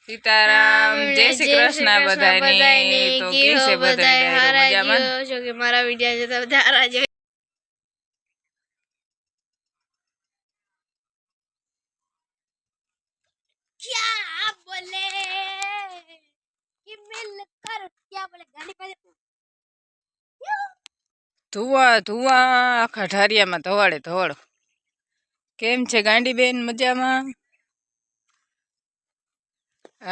सीताराम जय श्री कृष्ण बधाई तो कैसे बधाई हारा मजामा जियो जो कि मारा वीडियो जो तो हारा जो क्या बोले कि मिलकर क्या बोले गाड़ी पे धुआ धुआ आखा ढारिया में धवाड़े धवाड़ केम छे गांडी बेन मजामा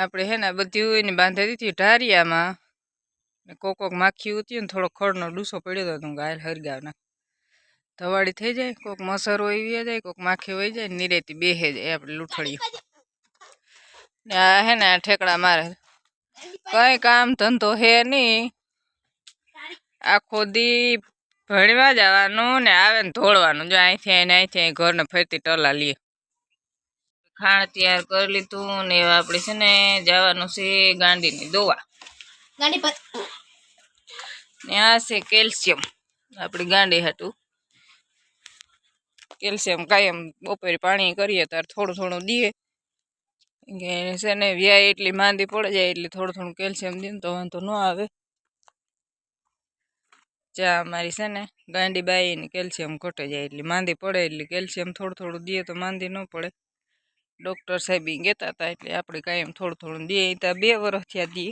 आपणे है बधी बांधी दी थी ढारिया में कोक कोक माखी होती ने थोड़ो खड़नो डूसो पड़ो तो गायल हरगाव ना धवाड़ी थी जाए कोक मसरो आई जाए कोक माखी वही जाए निरेती बेहे जाए अपने लूठड़ी है ना ठेकड़ा मारे कई काम धंधो है नहीं आखो दी भणवा जवानुं ने आवे ने धोळवानुं जो અહીંથી ઘરને ફરતી ટલા લીએ ખાણ તૈયાર કરી લીધું ને આપણે છે ને જવાનું છે ગાંડીની દોવા गाड़ी पर ને આ છે કેલ્શિયમ આપણી ગાંડી હાટું કેલ્શિયમ કાયમ બપોરે પાણી કરીએ ત્યારે થોડું થોડું દીએ કે છે ને વ્યાય એટલી માંદી પડી જાય એટલે થોડું થોડું કેલ્શિયમ દઈએ તો વાંધો ન આવે જા અમારી છે ને ગાંડી બાई ने કેલ્શિયમ ઘટે જાય એટલે માંદી પડે એટલે કેલ્શિયમ થોડું થોડું દઈએ તો માંદી ન પડે डॉक्टर साहेब कहेता था એટલે આપણે કાયમ થોડું થોડું દઈએ ત્યાં 2 વર્ષ થયા દઈએ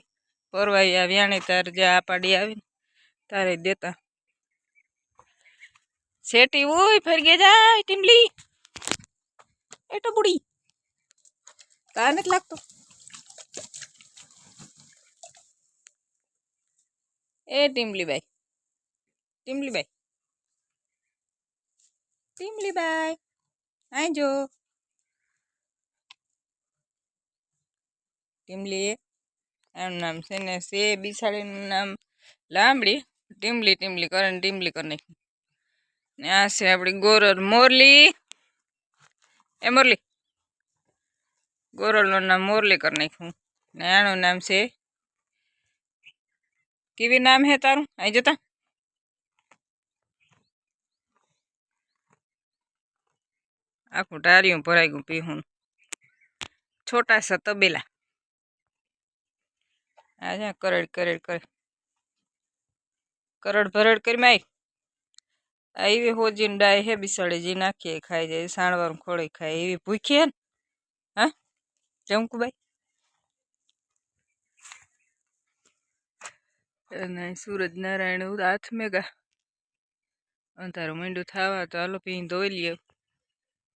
પરવાઈ આ વ્યાણે તાર જે આ પાડી આવી તારે દેતા सेठी ओय फिर गे जाय टिमली एटो बुड़ी का नत लागतो ए टिमली बाई आई जो टिमली एनु नाम से ने से बिसाड़ी नाम लांबड़ी टिमली टिमली करने टिमली कर नाखी ने आ से आपणी गोरल मोरली ए मोरली गोरल नो नाम मोरली कर नाख्યું ने आनु नाम से केवी नाम है तारू आई जता आखू टारियों भराई गયું पीहूं छोटा सा तबेला आ करड़ करड़ कर करड़ भरड़ कर माई आई होजीन डाय है बिसाड़ी जी नाखी खाई जाए साणवार खोड़ी खाए एवी भूखी है हाँ जमकू भाई सूरज नारायण हाथ में गा अंधारू मींडू थावा तो हालो पी धोई लियो